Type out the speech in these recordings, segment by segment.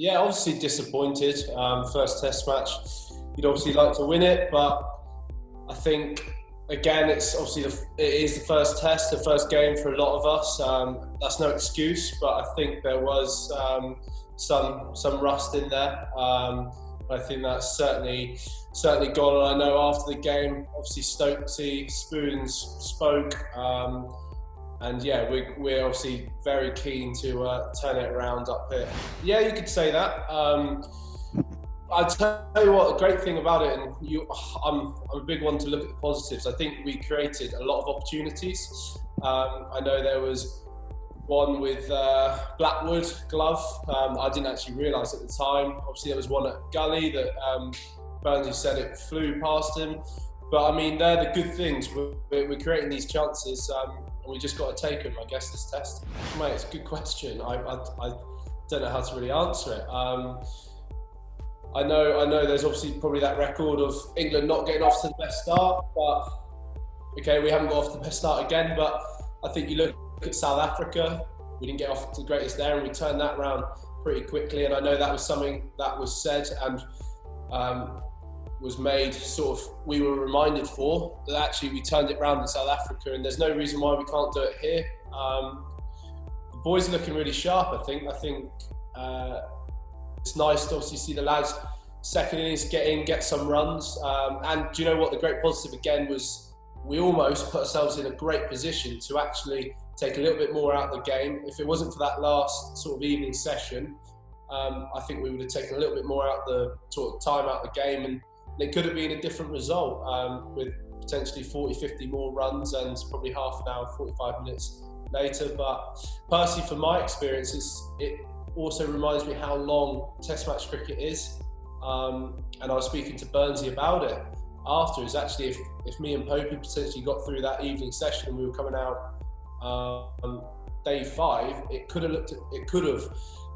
Yeah, obviously disappointed. First Test match, you'd obviously like to win it, but I think again, it's obviously it is the first test, the first game for a lot of us. That's no excuse, but I think there was some rust in there. I think that's certainly gone. And I know after the game, obviously Stokesy, Spoons spoke. And yeah, we're obviously very keen to turn it around up here. Yeah, you could say that. I'd tell you what, the great thing about it, and I'm a big one to look at the positives. I think we created a lot of opportunities. I know there was one with Blackwood glove. I didn't actually realise at the time. Obviously, there was one at Gully that Burnsy said it flew past him. But I mean, they're the good things. We're creating these chances. We just got to take them, I guess, this test. Mate, it's a good question. I don't know how to really answer it. I know there's obviously probably that record of England not getting off to the best start, but okay, we haven't got off to the best start again, but I think you look at South Africa, we didn't get off to the greatest there, and we turned that around pretty quickly, and I know that was something that was said and was made, sort of, we were reminded for, that actually we turned it around in South Africa, and there's no reason why we can't do it here. The boys are looking really sharp, I think. It's nice to obviously see the lads second innings get some runs. And do you know what, the great positive again was we almost put ourselves in a great position to actually take a little bit more out of the game. If it wasn't for that last sort of evening session, I think we would have taken a little bit more out the sort of time out of the game, and it could have been a different result with potentially 40, 50 more runs and probably half an hour, 45 minutes later. But personally, from my experience, it also reminds me how long Test match cricket is. And I was speaking to Burnsy about it after. Is actually if me and Popey potentially got through that evening session and we were coming out day 5, it could have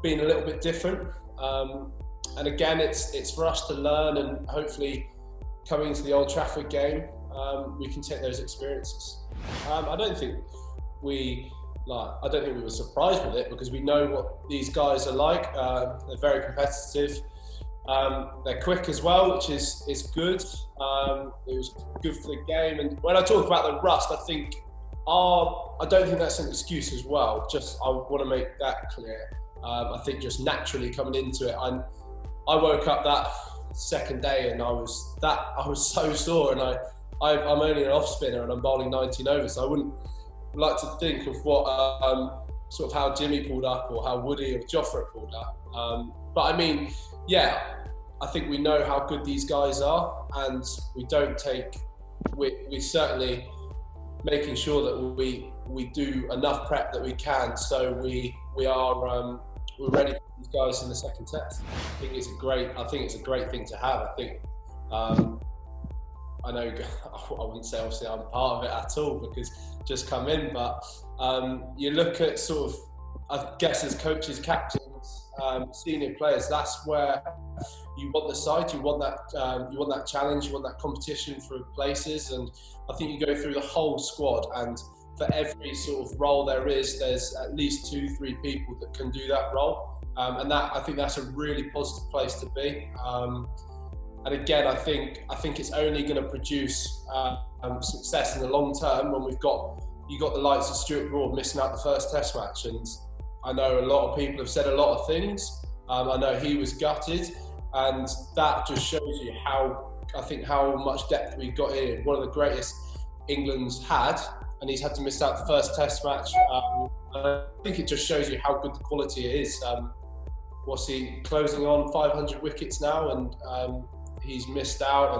been a little bit different. And again, it's for us to learn, and hopefully coming into the Old Trafford game, we can take those experiences. I don't think we were surprised with it, because we know what these guys are like. They're very competitive. They're quick as well, which is good. It was good for the game. And when I talk about the rust, I don't think that's an excuse as well. Just, I want to make that clear. I think just naturally coming into it, I woke up that second day and I was so sore, and I'm only an off spinner and I'm bowling 19 overs, so I wouldn't like to think of what sort of how Jimmy pulled up or how Woody or Jofra pulled up. But I mean, yeah, I think we know how good these guys are, and we certainly making sure that we do enough prep that we can, so we're ready for these guys in the second test. I think it's a great thing to have. I think I know I wouldn't say obviously I'm part of it at all, because just come in, but you look at sort of, I guess, as coaches, captains, senior players, that's where you want the side, you want that challenge, you want that competition for places. And I think you go through the whole squad, and for every sort of role there's at least 2-3 people that can do that role, and I think that's a really positive place to be. And again, I think it's only going to produce success in the long term when you got the likes of Stuart Broad missing out the first Test match. And I know a lot of people have said a lot of things. I know he was gutted, and that just shows you how much depth we've got here. One of the greatest England's had, and he's had to miss out the first Test match. I think it just shows you how good the quality is. What's he closing on 500 wickets now, and he's missed out,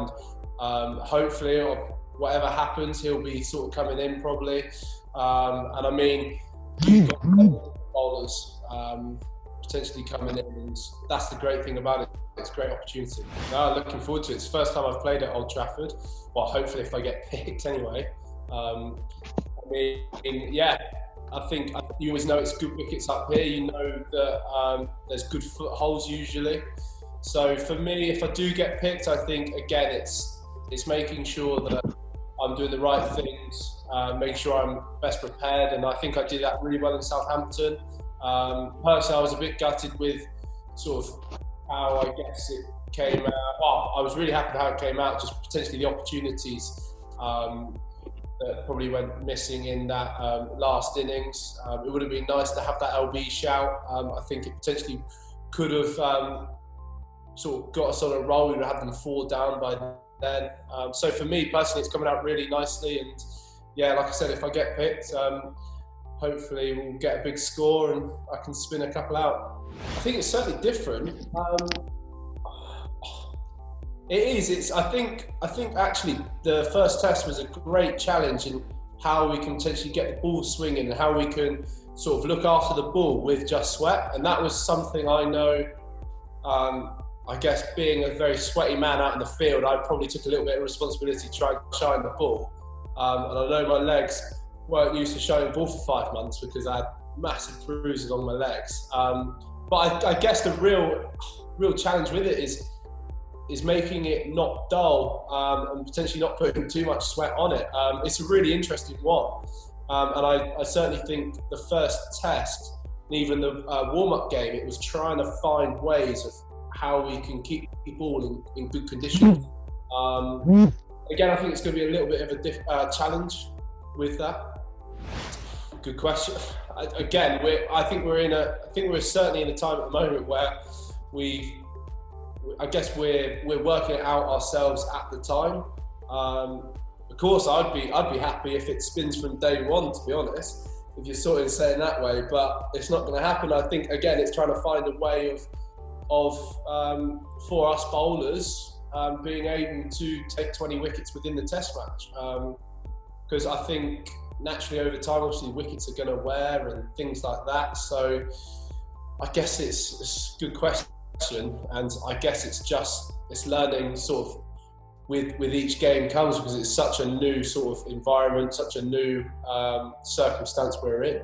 and hopefully, or whatever happens, he'll be sort of coming in probably. And I mean, you've got bowlers potentially coming in, and that's the great thing about it. It's a great opportunity. No, looking forward to it. It's the first time I've played at Old Trafford. Well, hopefully if I get picked anyway. I mean, yeah, I think you always know it's good wickets up here. You know that there's good footholds usually. So for me, if I do get picked, I think again it's making sure that I'm doing the right things, making sure I'm best prepared, and I think I did that really well in Southampton. Personally, I was a bit gutted with sort of how I guess it came out. Well, I was really happy with how it came out, just potentially the opportunities that probably went missing in that last innings. It would have been nice to have that LB shout. I think it potentially could have sort of got us on a roll. We would have had them 4 down by then. So for me personally, it's coming out really nicely. And yeah, like I said, if I get picked, hopefully we'll get a big score and I can spin a couple out. I think it's certainly different. It is. I think actually the first test was a great challenge in how we can potentially get the ball swinging and how we can sort of look after the ball with just sweat. And that was something I know. I guess being a very sweaty man out in the field, I probably took a little bit of responsibility to try and shine the ball. And I know my legs weren't used to showing the ball for 5 months because I had massive bruises on my legs. But I guess the real challenge with it is making it not dull and potentially not putting too much sweat on it. It's a really interesting one. And I certainly think the first test, and even the warm-up game, it was trying to find ways of how we can keep the ball in good condition. Again, I think it's going to be a little bit of a challenge with that. Good question. Again, I think we're certainly in a time at the moment where I guess we're working it out ourselves at the time. Of course, I'd be happy if it spins from day one, to be honest, if you're sort of saying that way, but it's not going to happen. I think again, it's trying to find a way of for us bowlers being able to take 20 wickets within the test match, because I think naturally over time, obviously wickets are going to wear and things like that. So I guess it's a good question. And I guess it's learning sort of with each game comes, because it's such a new sort of environment, such a new circumstance we're in.